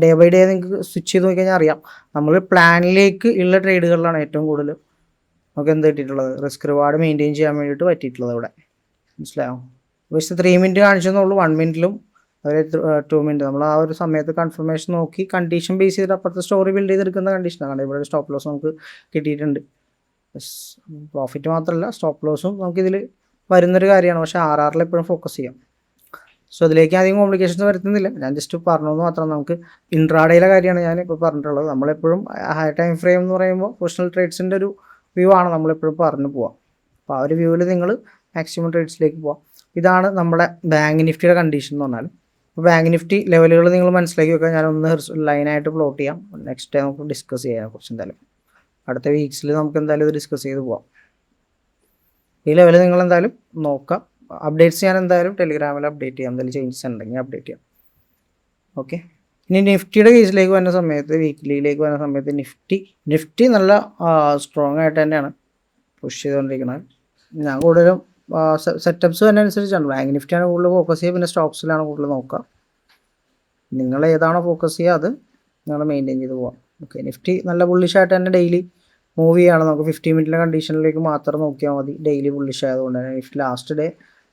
ഡേ ബൈ ഡേ നിങ്ങൾക്ക് സ്വിച്ച് ചെയ്ത് നോക്കിക്കഴിഞ്ഞാൽ അറിയാം. നമ്മൾ പ്ലാനിലേക്ക് ഉള്ള ട്രേഡുകളിലാണ് ഏറ്റവും കൂടുതൽ നമുക്ക് എന്ത് കിട്ടിയിട്ടുള്ളത്, റിസ്ക് റിവാർഡ് മെയിൻറ്റെയിൻ ചെയ്യാൻ വേണ്ടിയിട്ട് പറ്റിയിട്ടുള്ളത് ഇവിടെ. മനസ്സിലാവും. പക്ഷേ 3 മിനിറ്റ് കാണിച്ചെന്നുള്ളൂ, 1 മിനിറ്റിലും അതായത് 2 മിനിറ്റ് നമ്മൾ ആ ഒരു സമയത്ത് കൺഫർമേഷൻ നോക്കി കണ്ടീഷൻ ബേസ് ചെയ്തിട്ട് അപ്പുറത്തെ സ്റ്റോറി ബിൽഡ് ചെയ്തെടുക്കുന്ന കണ്ടീഷനാണ്. ഇവിടെ ഒരു സ്റ്റോപ്പ് ലോസ് നമുക്ക് കിട്ടിയിട്ടുണ്ട്. പ്രോഫിറ്റ് മാത്രമല്ല സ്റ്റോപ്പ് ലോസും നമുക്കിതിൽ വരുന്നൊരു കാര്യമാണ്. പക്ഷേ RRൽ എപ്പോഴും ഫോക്കസ് ചെയ്യാം. സോ അതിലേക്ക് അധികം കോംപ്ലിക്കേഷൻസ് വരുത്തുന്നില്ല, ഞാൻ ജസ്റ്റ് പറഞ്ഞതെന്ന് മാത്രം. നമുക്ക് ഇൻട്രാഡേയിലെ കാര്യമാണ് ഞാൻ ഇപ്പോൾ പറഞ്ഞിട്ടുള്ളത്. നമ്മളെപ്പോഴും ഹൈ ടൈം ഫ്രെയിം എന്ന് പറയുമ്പോൾ പൊസിഷണൽ ട്രേഡ്സിൻ്റെ ഒരു വ്യൂ ആണ് നമ്മളെപ്പോഴും പറഞ്ഞു പോവാം. അപ്പോൾ ആ ഒരു വ്യൂവിൽ നിങ്ങൾ മാക്സിമം ട്രേഡ്സിലേക്ക് പോവാം. ഇതാണ് നമ്മുടെ ബാങ്ക് നിഫ്റ്റിയുടെ കണ്ടീഷൻ എന്ന് പറഞ്ഞാൽ. അപ്പോൾ ബാങ്ക് നിഫ്റ്റി ലെവലുകൾ നിങ്ങൾ മനസ്സിലാക്കി വെക്കുക. ഞാനൊന്ന് ലൈനായിട്ട് പ്ലോട്ട് ചെയ്യാം. നെക്സ്റ്റ് ടൈം നമുക്ക് ഡിസ്കസ് ചെയ്യാം കുറച്ച്. എന്തായാലും അടുത്ത വീക്സിൽ നമുക്ക് എന്തായാലും ഇത് ഡിസ്കസ് ചെയ്ത് പോവാം. ഈ ലെവൽ നിങ്ങൾ എന്തായാലും നോക്കാം. അപ്ഡേറ്റ്സ് ഞാൻ എന്തായാലും ടെലിഗ്രാമിൽ അപ്ഡേറ്റ് ചെയ്യാം. എന്തെങ്കിലും ചേഞ്ചസ് ഉണ്ടെങ്കിൽ അപ്ഡേറ്റ് ചെയ്യാം. ഓക്കെ. ഇനി നിഫ്റ്റിയുടെ കേസിലേക്ക് വരുന്ന സമയത്ത്, വീക്ക്ലിയിലേക്ക് വരുന്ന സമയത്ത് നിഫ്റ്റി നല്ല സ്ട്രോങ് ആയിട്ട് തന്നെയാണ് പുഷ് ചെയ്തുകൊണ്ടിരിക്കുന്നത്. ഞാൻ കൂടുതലും സെറ്റപ്സ് തന്നെ അനുസരിച്ചാണ്. ബാങ്ക് നിഫ്റ്റിയാണ് കൂടുതൽ ഫോക്കസ് ചെയ്യുക, പിന്നെ സ്റ്റോക്സിലാണ് കൂടുതൽ നോക്കുക. നിങ്ങൾ ഏതാണോ ഫോക്കസ് ചെയ്യുക അത് നിങ്ങൾ മെയിൻറ്റെയിൻ ചെയ്ത് പോകാം. ഓക്കെ. നിഫ്റ്റി നല്ല ബുള്ളിഷായിട്ട് തന്നെ ഡെയിലി മൂവ് ചെയ്യുകയാണ്. നമുക്ക് 15 മിനിറ്റിലെ കണ്ടീഷനിലേക്ക് മാത്രം നോക്കിയാൽ മതി. ഡെയിലി ബുള്ളിഷ് ആയതുകൊണ്ട് തന്നെ നിഫ്റ്റി ലാസ്റ്റ് ഡേ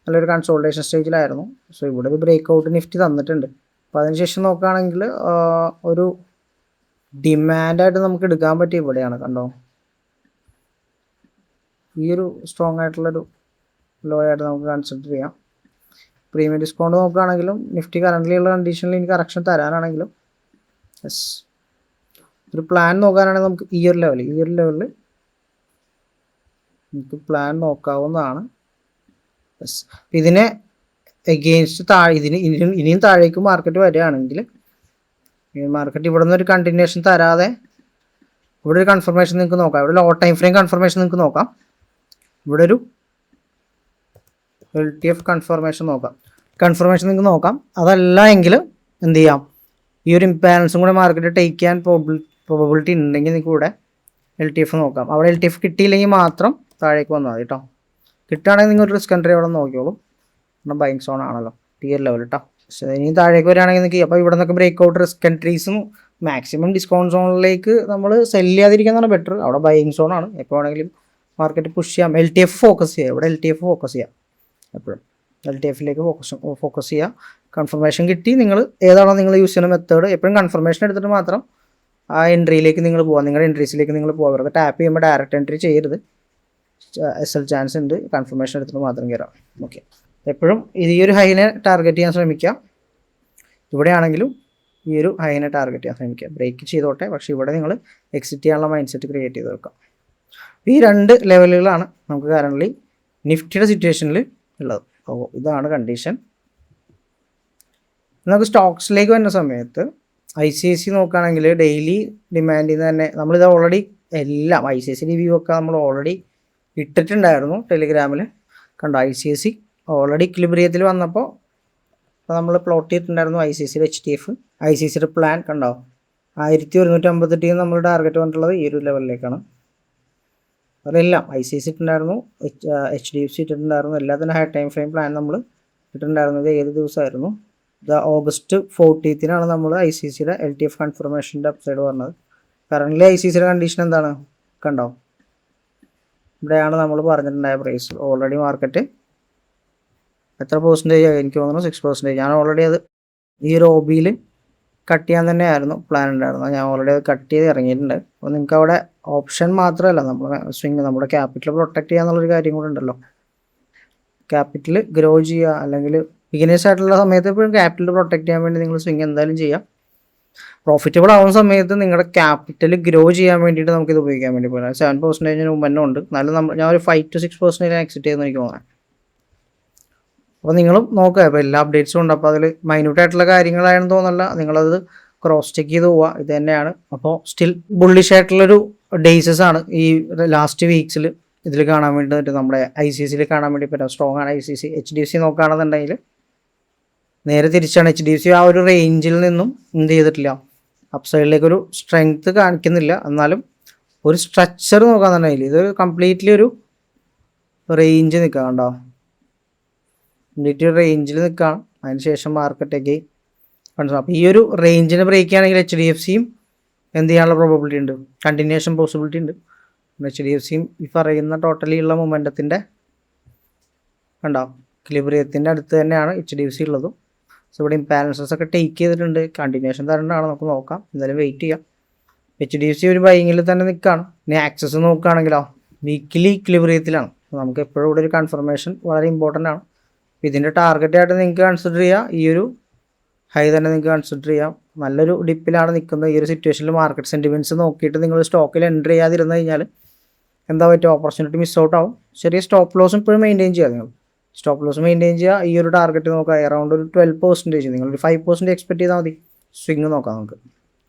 നല്ലൊരു കൺസോൾട്ടേഷൻ സ്റ്റേജിലായിരുന്നു. സോ ഇവിടെ ഒരു ബ്രേക്ക് ഔട്ട് നിഫ്റ്റി തന്നിട്ടുണ്ട്. അപ്പോൾ അതിനുശേഷം നോക്കുകയാണെങ്കിൽ ഒരു ഡിമാൻഡായിട്ട് നമുക്ക് എടുക്കാൻ പറ്റിയ ഇവിടെയാണ്. കണ്ടോ, ഈ ഒരു സ്ട്രോങ് ആയിട്ടുള്ളൊരു ലോ ആയിട്ട് നമുക്ക് കൺസിഡർ ചെയ്യാം. പ്രീമിയം ഡിസ്കൗണ്ട് നോക്കുകയാണെങ്കിലും നിഫ്റ്റി കറൻ്റ് ഉള്ള കണ്ടീഷനിൽ എനിക്ക് കറക്ഷൻ തരാനാണെങ്കിലും ഒരു പ്ലാൻ നോക്കാനാണെങ്കിൽ നമുക്ക് ഈ ഒരു ലെവലിൽ നമുക്ക് പ്ലാൻ നോക്കാവുന്നതാണ്. ഇതിനെ എഗെയിൻസ്റ്റ് ഇനിയും താഴേക്ക് മാർക്കറ്റ് വരികയാണെങ്കിൽ മാർക്കറ്റ് ഇവിടെ നിന്ന് ഒരു കണ്ടിന്യൂഷൻ തരാതെ ഇവിടെ ഒരു കൺഫർമേഷൻ നിങ്ങൾക്ക് നോക്കാം. ഇവിടെ ലോ ടൈം ഫ്രെയിം കൺഫർമേഷൻ നിങ്ങൾക്ക് നോക്കാം. ഇവിടെ ഒരു LTF കൺഫർമേഷൻ നിങ്ങൾക്ക് നോക്കാം. അതല്ല എങ്കിൽ എന്ത് ചെയ്യാം, ഈ ഒരു ഇംബാലൻസും കൂടെ മാർക്കറ്റ് ടേക്ക് ചെയ്യാൻ പ്രോബബിലിറ്റി ഉണ്ടെങ്കിൽ നിങ്ങൾക്ക് ഇവിടെ LTF നോക്കാം. അവിടെ LTF കിട്ടിയില്ലെങ്കിൽ മാത്രം താഴേക്ക് വന്നാൽ മതി കേട്ടോ. കിട്ടുകയാണെങ്കിൽ നിങ്ങൾ റിസ്ക് എൻട്രി അവിടെ നോക്കിയോളൂ. കാരണം ബൈങ് സോൺ ആണല്ലോ ടിയർ ലെവൽ കേട്ടോ. പക്ഷേ ഇനി താഴേക്ക് വരികയാണെങ്കിൽ നിങ്ങൾക്ക് അപ്പോൾ ഇവിടെ നിന്നൊക്കെ ബ്രേക്ക് ഔട്ട് റിസ്ക് എൻട്രീസും മാക്സിമം ഡിസ്കൗണ്ട് സോണിലേക്ക് നമ്മൾ സെല് ചെയ്യാതിരിക്കുന്നതാണ് ബെറ്റർ. അവിടെ ബൈങ് സോണാണ്. എപ്പോൾ വേണമെങ്കിലും മാർക്കറ്റ് പുഷ് ചെയ്യാം. LTF ഫോക്കസ് ചെയ്യുക. ഇവിടെ LTF ഫോക്കസ് ചെയ്യാം. എപ്പോഴും LTFിലേക്ക് ഫോക്കസ് ചെയ്യുക. കൺഫർമേഷൻ കിട്ടി, നിങ്ങൾ ഏതാണോ നിങ്ങൾ യൂസ് ചെയ്യുന്ന മെത്തേഡ് എപ്പോഴും കൺഫർമേഷൻ എടുത്തിട്ട് മാത്രം ആ എൻട്രിയിലേക്ക് നിങ്ങൾ പോകാം. നിങ്ങളുടെ എൻട്രീസിലേക്ക് നിങ്ങൾ പോകാം. വെറുതെ ടാപ്പ് ചെയ്യുമ്പോൾ ഡയറക്റ്റ് എൻട്രി ചെയ്യരുത്. SL ചാൻസ് ഉണ്ട്. കൺഫർമേഷൻ എടുത്തിട്ട് മാത്രം കയറാം. ഓക്കെ. എപ്പോഴും ഈ ഒരു ഹൈനെ ടാർഗറ്റ് ചെയ്യാൻ ശ്രമിക്കുക. ഇവിടെയാണെങ്കിലും ഈ ഒരു ഹൈനെ ടാർഗറ്റ് ചെയ്യാൻ ശ്രമിക്കുക. ബ്രേക്ക് ചെയ്തോട്ടെ, പക്ഷേ ഇവിടെ നിങ്ങൾ എക്സിറ്റ് ചെയ്യാനുള്ള മൈൻഡ് സെറ്റ് ക്രിയേറ്റ് ചെയ്ത് വെക്കാം. ഈ 2 ലെവലുകളാണ് നമുക്ക് കറൻ്റ് നിഫ്റ്റിയുടെ സിറ്റുവേഷനിൽ ഉള്ളത്. അപ്പോൾ ഇതാണ് കണ്ടീഷൻ. നമുക്ക് സ്റ്റോക്സിലേക്ക് വരുന്ന സമയത്ത് ICICI നോക്കുകയാണെങ്കിൽ ഡെയിലി ഡിമാൻഡിൽ നിന്ന് തന്നെ നമ്മളിത് ഓൾറെഡി എല്ലാം ICICI റിവ്യൂ ഒക്കെ നമ്മൾ ഓൾറെഡി ഇട്ടിട്ടുണ്ടായിരുന്നു ടെലിഗ്രാമിൽ. കണ്ടോ ICIC ഓൾറെഡി ഇക്വിലിബ്രിയത്തിൽ വന്നപ്പോൾ നമ്മൾ പ്ലോട്ട് ചെയ്തിട്ടുണ്ടായിരുന്നു ICICയുടെ HTF. ICICയുടെ പ്ലാൻ കണ്ടോ 1158 നമ്മൾ ടാർഗറ്റ് വന്നിട്ടുള്ളത് ഈ ഒരു ലെവലിലേക്കാണ്. അതെല്ലാം ICICI ഇട്ടുണ്ടായിരുന്നു, HDFC ഇട്ടിട്ടുണ്ടായിരുന്നു. എല്ലാത്തിനും ഹൈ ടൈം ഫ്രെയിം പ്ലാൻ നമ്മൾ ഇട്ടിട്ടുണ്ടായിരുന്നത് ഏത് ദിവസമായിരുന്നു? ഓഗസ്റ്റ് 14 നമ്മൾ ICICയുടെ LTF കൺഫർമേഷൻ്റെ അപ്സൈഡ് പറഞ്ഞത്. കറൻ്റ്ലി ICICയുടെ കണ്ടീഷൻ എന്താണ് കണ്ടോ? ഇവിടെയാണ് നമ്മൾ പറഞ്ഞിട്ടുണ്ടായ പ്രൈസ്. ഓൾറെഡി മാർക്കറ്റ് എത്ര പെർസെൻറ്റേജ് ആയി? എനിക്ക് തോന്നുന്നു 6%. ഞാൻ ഓൾറെഡി അത് ഈ ഒരു OBയിൽ കട്ട് ചെയ്യാൻ തന്നെയായിരുന്നു പ്ലാൻ ഉണ്ടായിരുന്നത്. ഞാൻ ഓൾറെഡി അത് കട്ട് ചെയ്ത് ഇറങ്ങിയിട്ടുണ്ട്. അപ്പോൾ നിങ്ങൾക്ക് അവിടെ ഓപ്ഷൻ മാത്രമല്ല, നമ്മൾ സ്വിങ് നമ്മുടെ ക്യാപിറ്റൽ പ്രൊട്ടക്റ്റ് ചെയ്യുക എന്നുള്ളൊരു കാര്യം കൂടെ ഉണ്ടല്ലോ. ക്യാപിറ്റൽ ഗ്രോ ചെയ്യുക, അല്ലെങ്കിൽ ബിഗിനേഴ്സ് ആയിട്ടുള്ള സമയത്ത് എപ്പോഴും ക്യാപിറ്റൽ പ്രൊട്ടക്റ്റ് ചെയ്യാൻ വേണ്ടി നിങ്ങൾ സ്വിങ് എന്തായാലും ചെയ്യാം. പ്രോഫിറ്റബിൾ ആവുന്ന സമയത്ത് നിങ്ങളുടെ ക്യാപിറ്റൽ ഗ്രോ ചെയ്യാൻ വേണ്ടിയിട്ട് നമുക്കിത് ഉപയോഗിക്കാൻ വേണ്ടി പോകാം. 7% മുമ്പ് ഉണ്ട്. എന്നാലും ഞാൻ ഒരു 5 to 6% എക്സിറ്റ് ചെയ്യുന്ന എനിക്ക് തോന്നാം. അപ്പോൾ നിങ്ങളും നോക്കുക. ഇപ്പോൾ എല്ലാ അപ്ഡേറ്റ്സും ഉണ്ട്. അപ്പോൾ അതിൽ മൈന്യൂട്ടായിട്ടുള്ള കാര്യങ്ങളായെന്ന് തോന്നല്ല, നിങ്ങളത് ക്രോസ് ചെക്ക് ചെയ്ത് പോവുക. ഇത് തന്നെയാണ്. അപ്പോൾ സ്റ്റിൽ ബുള്ളിഷ് ആയിട്ടുള്ളൊരു ഡേയ്സസ് ആണ് ഈ ലാസ്റ്റ് വീക്സിൽ ഇതിൽ കാണാൻ വേണ്ടിയിട്ട്, നമ്മുടെ ICICയിൽ കാണാൻ വേണ്ടി പറ്റും. സ്ട്രോങ് ആണ് ICICI. HDFC നോക്കുകയാണെന്നുണ്ടെങ്കിൽ നേരെ തിരിച്ചാണ്. HDFC ആ ഒരു റേഞ്ചിൽ നിന്നും എന്ത് ചെയ്തിട്ടില്ല, അപ്സൈഡിലേക്കൊരു സ്ട്രെങ്ത് കാണിക്കുന്നില്ല. എന്നാലും ഒരു സ്ട്രക്ചർ നോക്കാന്നുണ്ടെങ്കിൽ ഇത് കംപ്ലീറ്റ്ലി ഒരു റേഞ്ച് നിൽക്കുക. കണ്ടോ, കംപ്ലീറ്റ് ഒരു റേഞ്ചിൽ നിൽക്കുകയാണ്. അതിനുശേഷം മാർക്കറ്റേക്ക് കണ്ടു. അപ്പോൾ ഈ ഒരു റേഞ്ചിനെ ബ്രേക്ക് ചെയ്യുകയാണെങ്കിൽ HDFCയും എന്ത് ചെയ്യാനുള്ള പ്രോബബിലിറ്റി ഉണ്ട്, കണ്ടിന്യൂഷൻ പോസിബിലിറ്റി ഉണ്ട്. HDFCയും ഈ പറയുന്ന ടോട്ടലി ഉള്ള മൊമെൻറ്റത്തിൻ്റെ കണ്ടോ ഇക്വിലിബ്രിയത്തിൻ്റെ അടുത്ത് തന്നെയാണ് HDFC ഉള്ളതും. സോ ഇവിടെ ഇംബാലൻസസ് ഒക്കെ ടേക്ക് ചെയ്തിട്ടുണ്ട്. കണ്ടിന്യൂഷൻ തരണ്ടാണ്, നമുക്ക് നോക്കാം. എന്തായാലും വെയിറ്റ് ചെയ്യാം. HDFC ഒരു ബൈങ്ങിൽ തന്നെ നിൽക്കുകയാണ്. ഇനി ആക്സസ് നോക്കുകയാണെങ്കിലോ വീക്കിലി ഇക്വിലിബ്രിയത്തിലാണ്. നമുക്ക് എപ്പോഴും ഇവിടെ ഒരു കൺഫർമേഷൻ വളരെ ഇമ്പോർട്ടൻ്റ് ആണ്. ഇതിൻ്റെ ടാർഗറ്റായിട്ട് നിങ്ങൾക്ക് കൺസിഡർ ചെയ്യാം, ഈ ഒരു ഹൈ തന്നെ നിങ്ങൾക്ക് കൺസിഡർ ചെയ്യാം. നല്ലൊരു ഡിപ്പിലാണ് നിൽക്കുന്നത്. ഈ ഒരു സിറ്റുവേഷനിൽ മാർക്കറ്റ് സെൻറ്റിമെൻറ്റ്സ് നോക്കിയിട്ട് നിങ്ങൾ സ്റ്റോക്കിൽ എൻ്റർ ചെയ്യാതിരുന്നു കഴിഞ്ഞാൽ എന്താ പറ്റുക, ഓപ്പർച്യൂണിറ്റി മിസ് ഔട്ട് ആവും. ചെറിയ സ്റ്റോപ്പ് ലോസും ഇപ്പോഴും മെയിൻറ്റെയിൻ ചെയ്യുക. നിങ്ങൾ സ്റ്റോപ്പ് ലോസ് മെയിൻറ്റെയിൻ ചെയ്യുക. ഈ ഒരു ടാർഗറ്റ് നോക്കുക, അറൗണ്ട് ഒരു 12%. നിങ്ങളൊരു 5% എക്സ്പെക്ട് ചെയ്താൽ മതി. സ്വിങ് നോക്കാം നമുക്ക്.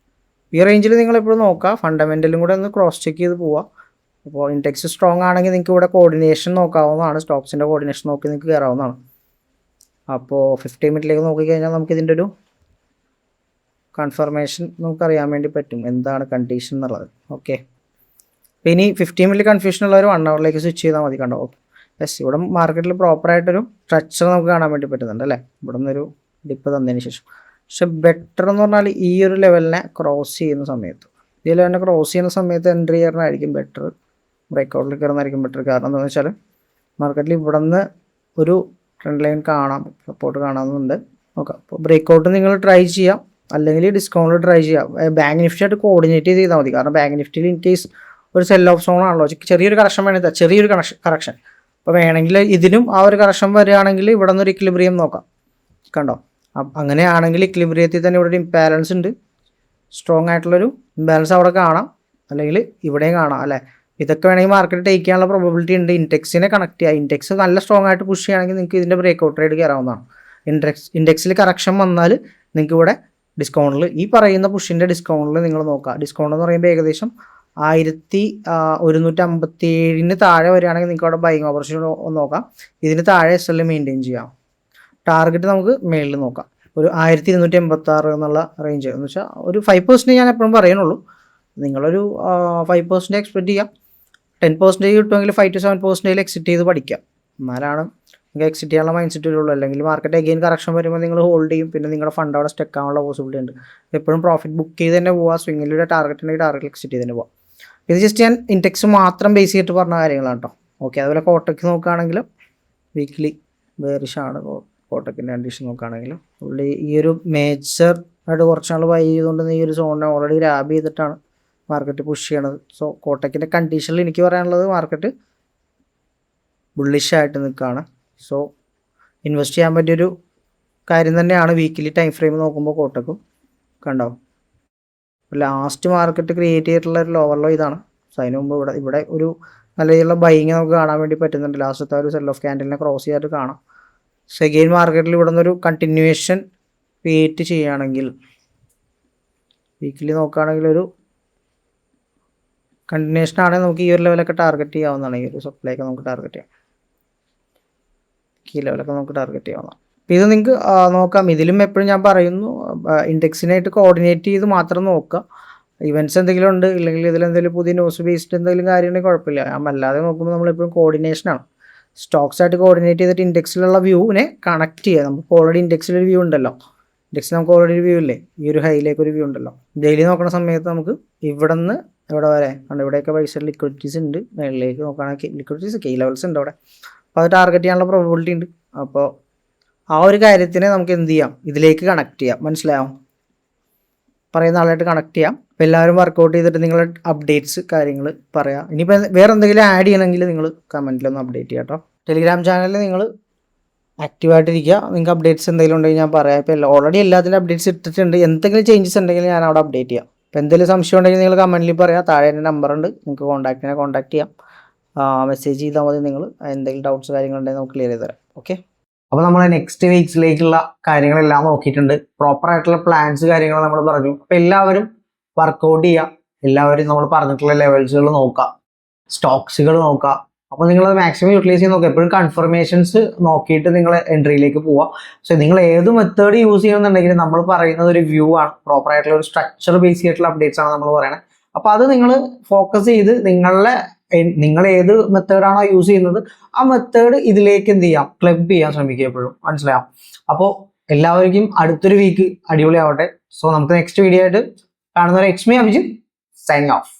ഈ റേഞ്ചിൽ നിങ്ങൾ എപ്പോഴും നോക്കുക. ഫണ്ടമെൻ്റലും കൂടെ ഒന്ന് ക്രോസ് ചെക്ക് ചെയ്ത് പോവുക. അപ്പോൾ ഇൻഡെക്സ് സ്ട്രോങ് ആണെങ്കിൽ നിങ്ങൾക്ക് ഇവിടെ കോർഡിനേഷൻ നോക്കാവുന്നതാണ്. സ്റ്റോക്സിൻ്റെ കോർഡിനേഷൻ നോക്കി നിങ്ങൾക്ക് കയറാവുന്നതാണ്. അപ്പോൾ 15 മിനിറ്റിലേക്ക് നോക്കിക്കഴിഞ്ഞാൽ നമുക്ക് ഇതിൻ്റെ ഒരു കൺഫർമേഷൻ നമുക്കറിയാൻ വേണ്ടി പറ്റും എന്താണ് കണ്ടീഷൻ എന്നുള്ളത്. ഓക്കെ, അപ്പോൾ ഇനി 15 മിനിറ്റ് കൺഫ്യൂഷൻ ഉള്ളവർ 1 അവറിലേക്ക് സ്വിച്ച് ചെയ്താൽ മതി. കണ്ടോ, യെസ്, ഇവിടെ മാർക്കറ്റിൽ പ്രോപ്പറായിട്ടൊരു സ്ട്രക്ചർ നമുക്ക് കാണാൻ വേണ്ടി പറ്റുന്നുണ്ട് അല്ലേ. ഇവിടെ നിന്നൊരു ഡിപ്പ് തന്നതിന് ശേഷം. പക്ഷെ ബെറ്റർ എന്ന് പറഞ്ഞാൽ ഈ ഒരു ലെവലിനെ ക്രോസ് ചെയ്യുന്ന സമയത്ത്, ഈ ലെവലിനെ ക്രോസ് ചെയ്യുന്ന സമയത്ത് എൻട്രി ചെയ്യാനായിരിക്കും ബെറ്റർ. ബ്രേക്കൗട്ടിൽ കയറുന്നതായിരിക്കും ബെറ്റർ. കാരണം എന്താണെന്ന് വെച്ചാൽ മാർക്കറ്റിൽ ഇവിടെ നിന്ന് ഒരു ട്രെൻഡ് ലൈൻ കാണാം, സപ്പോർട്ട് കാണാമെന്നുണ്ട്. നോക്കാം. അപ്പോൾ ബ്രേക്കൗട്ട് നിങ്ങൾ ട്രൈ ചെയ്യാം, അല്ലെങ്കിൽ ഡിസ്കൗണ്ടിൽ ട്രൈ ചെയ്യാം. ബാങ്ക് നിഫ്റ്റി ആയിട്ട് കോർഡിനേറ്റ് ചെയ്താൽ മതി. കാരണം ബാങ്ക് നിഫ്റ്റിയിൽ ഇൻ കേസ് ഒരു സെൽ ഓഫ് സോൺ ആണല്ലോ, ചെറിയൊരു കറക്ഷൻ വേണമെങ്കിൽ ചെറിയൊരു കറക്ഷൻ. അപ്പോൾ വേണമെങ്കിൽ ഇതിനും ആ ഒരു കറക്ഷൻ വരികയാണെങ്കിൽ ഇവിടെ നിന്ന് ഒരു ഇക്വിലിബ്രിയം നോക്കാം. കണ്ടോ, അങ്ങനെയാണെങ്കിൽ ഇക്വിലിബ്രിയത്തിൽ തന്നെ ഇവിടെ ഒരു ഇംബാലൻസ് ഉണ്ട്. സ്ട്രോങ് ആയിട്ടുള്ളൊരു ഇംബാലൻസ് അവിടെ കാണാം, അല്ലെങ്കിൽ ഇവിടെയും കാണാം അല്ലേ. ഇതൊക്കെ വേണമെങ്കിൽ മാർക്കറ്റ് ടേക്ക് ചെയ്യാനുള്ള പ്രോബബിലിറ്റി ഉണ്ട്. ഇൻഡെക്സിനെ കണക്ട് ചെയ്യുക. ഇൻഡെക്സ് നല്ല സ്ട്രോങ് ആയിട്ട് പുഷ് ചെയ്യുകയാണെങ്കിൽ നിങ്ങൾക്ക് ഇതിൻ്റെ ബ്രേക്കൗട്ട് ട്രേഡ് കയറാവുന്നതാണ്. ഇൻഡെക്സിൽ കറക്ഷൻ വന്നാൽ നിങ്ങൾക്ക് ഇവിടെ ഡിസ്കൗണ്ടിൽ ഈ പറയുന്ന പുഷിൻ്റെ ഡിസ്കൗണ്ടിൽ നിങ്ങൾ നോക്കുക. ഡിസ്കൗണ്ട് എന്ന് പറയുമ്പോൾ ഏകദേശം 1157 താഴെ വരികയാണെങ്കിൽ നിങ്ങൾക്ക് അവിടെ ബൈങ് ഓപ്പർച്യൂണിറ്റി നോക്കാം. ഇതിന് താഴെ SL മെയിൻറ്റെയിൻ ചെയ്യാം. ടാർഗറ്റ് നമുക്ക് മേളിൽ നോക്കാം. ഒരു 1286 എന്നുള്ള റേഞ്ച് എന്ന് വെച്ചാൽ ഒരു 5% ഞാൻ എപ്പോഴും പറയുന്നുള്ളൂ. നിങ്ങളൊരു 5% എക്സ്പെക്ട് ചെയ്യാം. 10% കിട്ടുമെങ്കിൽ 5 to 7% എക്സിറ്റ് ചെയ്ത് പഠിക്കാം. എന്നാലാണ് നിങ്ങൾക്ക് എക്സിറ്റ് ചെയ്യാനുള്ള മൈൻഡ് സെറ്റ് വരുള്ളൂ. അല്ലെങ്കിൽ മാർക്കറ്റ് അഗെയിൻ കറക്ഷൻ വരുമ്പോൾ നിങ്ങൾ ഹോൾഡ് ചെയ്യും. പിന്നെ നിങ്ങളുടെ ഫണ്ട് അവിടെ സ്റ്റക്ക് ആവാനുള്ള പോസിബിലിറ്റി ഉണ്ട്. എപ്പോഴും പ്രോഫിറ്റ് ബുക്ക് ചെയ്ത് തന്നെ പോവുക. സ്വിങ്ങിലൂടെ ടാർഗറ്റ് ഉണ്ടെങ്കിൽ ടാർഗറ്റ് എക്സിറ്റ് ചെയ്ത് തന്നെ പോവാം. ഇത് ജസ്റ്റ് ഞാൻ ഇൻഡെക്സ് മാത്രം ബേസ് ചെയ്തിട്ട് പറഞ്ഞ കാര്യങ്ങളാണ് കേട്ടോ. ഓക്കെ, അതുപോലെ കോട്ടക്ക് നോക്കുകയാണെങ്കിൽ വീക്ക്ലി ബെയറിഷാണ്. കോട്ടക്കിൻ്റെ കണ്ടീഷൻ നോക്കുകയാണെങ്കിൽ പുള്ളി ഈ ഒരു മേജർ ആയിട്ട് കുറച്ച് നാൾ ബൈ ചെയ്തുകൊണ്ട് ഈ ഒരു സോണിനെ ഓൾറെഡി ഗ്രാബ് ചെയ്തിട്ടാണ് മാർക്കറ്റ് പുഷ് ചെയ്യണത്. സോ കോട്ടക്കിൻ്റെ കണ്ടീഷനിൽ എനിക്ക് പറയാനുള്ളത് മാർക്കറ്റ് ബുള്ളിഷായിട്ട് നിൽക്കുകയാണ്. സോ ഇൻവെസ്റ്റ് ചെയ്യാൻ പറ്റിയൊരു കാര്യം തന്നെയാണ് വീക്കിലി ടൈം ഫ്രെയിം നോക്കുമ്പോൾ കോട്ടക്കും. കണ്ടോ, ലാസ്റ്റ് മാർക്കറ്റ് ക്രിയേറ്റ് ചെയ്തിട്ടുള്ള ഒരു ലോവർ ലോ ഇതാണ്. സോ അതിന് മുമ്പ് ഇവിടെ ഒരു നല്ല രീതിയിലുള്ള ബൈങ് നമുക്ക് കാണാൻ വേണ്ടി പറ്റുന്നുണ്ട്. ലാസ്റ്റത്തെ ഒരു സെൽ ഓഫ് ക്യാൻഡലിനെ ക്രോസ് ചെയ്തിട്ട് കാണാം. സോ അഗെയിൻ മാർക്കറ്റിൽ ഇവിടെ നിന്നൊരു കണ്ടിന്യൂവേഷൻ ക്രിയേറ്റ് ചെയ്യുകയാണെങ്കിൽ വീക്കിലി നോക്കുകയാണെങ്കിൽ ഒരു കണ്ടിന്യൂഷൻ ആണെങ്കിൽ നമുക്ക് ഈ ഒരു ലെവലൊക്കെ ടാർഗറ്റ് ചെയ്യാവുന്നതാണ്. ഈ ഒരു സപ്ലൈയൊക്കെ നമുക്ക് ടാർഗറ്റ് ചെയ്യാം, ഈ ലെവലൊക്കെ നമുക്ക് ടാർഗറ്റ് ചെയ്യാവുന്നതാണ്. അപ്പോൾ ഇത് നിങ്ങൾക്ക് നോക്കാം. ഇതിലും എപ്പോഴും ഞാൻ പറയുന്നു, ഇൻഡെക്സിനായിട്ട് കോർഡിനേറ്റ് ചെയ്ത് മാത്രം നോക്കുക. ഇവൻറ്റ്സ് എന്തെങ്കിലും ഉണ്ട്, ഇല്ലെങ്കിൽ ഇതിലെന്തെങ്കിലും പുതിയ ന്യൂസ് ബേസ്ഡ് എന്തെങ്കിലും കാര്യമുണ്ടെങ്കിൽ കുഴപ്പമില്ല. അല്ലാതെ നോക്കുമ്പോൾ നമ്മളെപ്പോഴും കോർഡിനേഷനാണ്. സ്റ്റോക്സായിട്ട് കോർഡിനേറ്റ് ചെയ്തിട്ട് ഇൻഡെക്സിലുള്ള വ്യൂവിനെ കണക്ട് ചെയ്യുക. നമുക്ക് ഓൾറെഡി ഇൻഡെക്സിലൊരു വ്യൂ ഉണ്ടല്ലോ, ഇൻഡെക്സിൽ നമുക്ക് ഓൾറെഡി ഒരു വ്യൂ ഇല്ലേ, ഈ ഒരു ഹൈയിലേക്ക് ഒരു വ്യൂ ഉണ്ടല്ലോ. ഡെയിലി നോക്കുന്ന സമയത്ത് നമുക്ക് ഇവിടെ നിന്ന് ഇവിടെ വരെ കണ്ട്, ഇവിടെയൊക്കെ പൈസ ലിക്വിഡിറ്റീസ് ഉണ്ട്. മേളിലേക്ക് നോക്കുകയാണെങ്കിൽ ലിക്വിഡിറ്റീസ് കീ ലെവൽസ് ഉണ്ട് അവിടെ. അപ്പോൾ അത് ടാർഗറ്റ് ചെയ്യാനുള്ള പ്രോബിലിറ്റി ഉണ്ട്. അപ്പോൾ ആ ഒരു കാര്യത്തിനെ നമുക്ക് എന്ത് ചെയ്യാം, ഇതിലേക്ക് കണക്ട് ചെയ്യാം. മനസ്സിലാവും? പറയുന്ന ആളായിട്ട് കണക്ട് ചെയ്യാം. അപ്പോൾ എല്ലാവരും വർക്കൗട്ട് ചെയ്തിട്ട് നിങ്ങളുടെ അപ്ഡേറ്റ്സ് കാര്യങ്ങൾ പറയാം. ഇനിയിപ്പോൾ വേറെ എന്തെങ്കിലും ആഡ് ചെയ്യണമെങ്കിൽ നിങ്ങൾ കമൻറ്റിലൊന്ന് അപ്ഡേറ്റ് ചെയ്യാം കേട്ടോ. ടെലിഗ്രാം ചാനലിൽ നിങ്ങൾ ആക്റ്റീവായിട്ടിരിക്കുക. നിങ്ങൾക്ക് അപ്ഡേറ്റ്സ് എന്തെങ്കിലും ഉണ്ടെങ്കിൽ ഞാൻ പറയാം. ഇപ്പോൾ ഓൾറെഡി എല്ലാത്തിൻ്റെ അപ്ഡേറ്റ്സ് ഇട്ടിട്ടുണ്ട്. എന്തെങ്കിലും ചേഞ്ചസ് ഉണ്ടെങ്കിൽ ഞാൻ അവിടെ അപ്ഡേറ്റ് ചെയ്യാം. അപ്പോൾ എന്തെങ്കിലും സംശയം ഉണ്ടെങ്കിൽ നിങ്ങൾ കമൻറ്റിൽ പറയാം. താഴെ എൻ്റെ നമ്പറുണ്ട്, നിങ്ങൾക്ക് കോൺടാക്ട് ചെയ്യാം. മെസ്സേജ് ചെയ്താൽ മതി. നിങ്ങൾ എന്തെങ്കിലും ഡൗട്ട്സ് കാര്യങ്ങളുണ്ടെങ്കിൽ നമുക്ക് ക്ലിയർ ചെയ്ത് തരാം. ഓക്കെ. അപ്പോൾ നമ്മൾ നെക്സ്റ്റ് വീക്സിലേക്കുള്ള കാര്യങ്ങളെല്ലാം നോക്കിയിട്ടുണ്ട്. പ്രോപ്പറായിട്ടുള്ള പ്ലാൻസ് കാര്യങ്ങൾ നമ്മൾ പറഞ്ഞു. അപ്പോൾ എല്ലാവരും വർക്കൗട്ട് ചെയ്യുക. എല്ലാവരും നമ്മൾ പറഞ്ഞിട്ടുള്ള ലെവൽസുകൾ നോക്കുക, സ്റ്റോക്സുകൾ നോക്കുക. അപ്പോൾ നിങ്ങളത് മാക്സിമം യൂട്ടിലൈസ് ചെയ്ത് നോക്കുക. എപ്പോഴും കൺഫർമേഷൻസ് നോക്കിയിട്ട് നിങ്ങൾ എൻട്രിയിലേക്ക് പോവുക. സോ നിങ്ങൾ ഏത് മെത്തേഡ് യൂസ് ചെയ്യണമെന്നുണ്ടെങ്കിൽ നമ്മൾ പറയുന്നത് ഒരു വ്യൂ ആണ്, പ്രോപ്പറായിട്ടുള്ള ഒരു സ്ട്രക്ചർ ബേസ് ചെയ്തിട്ടുള്ള അപ്ഡേറ്റ്സ് ആണ് നമ്മൾ പറയുന്നത്. അപ്പോൾ അത് നിങ്ങൾ ഫോക്കസ് ചെയ്ത് നിങ്ങൾ ഏത് മെത്തേഡാണോ യൂസ് ചെയ്യുന്നത് ആ മെത്തേഡ് ഇതിലേക്ക് എന്ത് ചെയ്യാം, ക്ലബ് ചെയ്യാൻ ശ്രമിക്കുക എപ്പോഴും. മനസ്സിലാവും? അപ്പോൾ എല്ലാവർക്കും അടുത്തൊരു വീക്ക് അടിപൊളിയാവട്ടെ. സോ നമുക്ക് നെക്സ്റ്റ് വീഡിയോ ആയിട്ട് കാണുന്നവരെ. It's me Abhijith, signing off.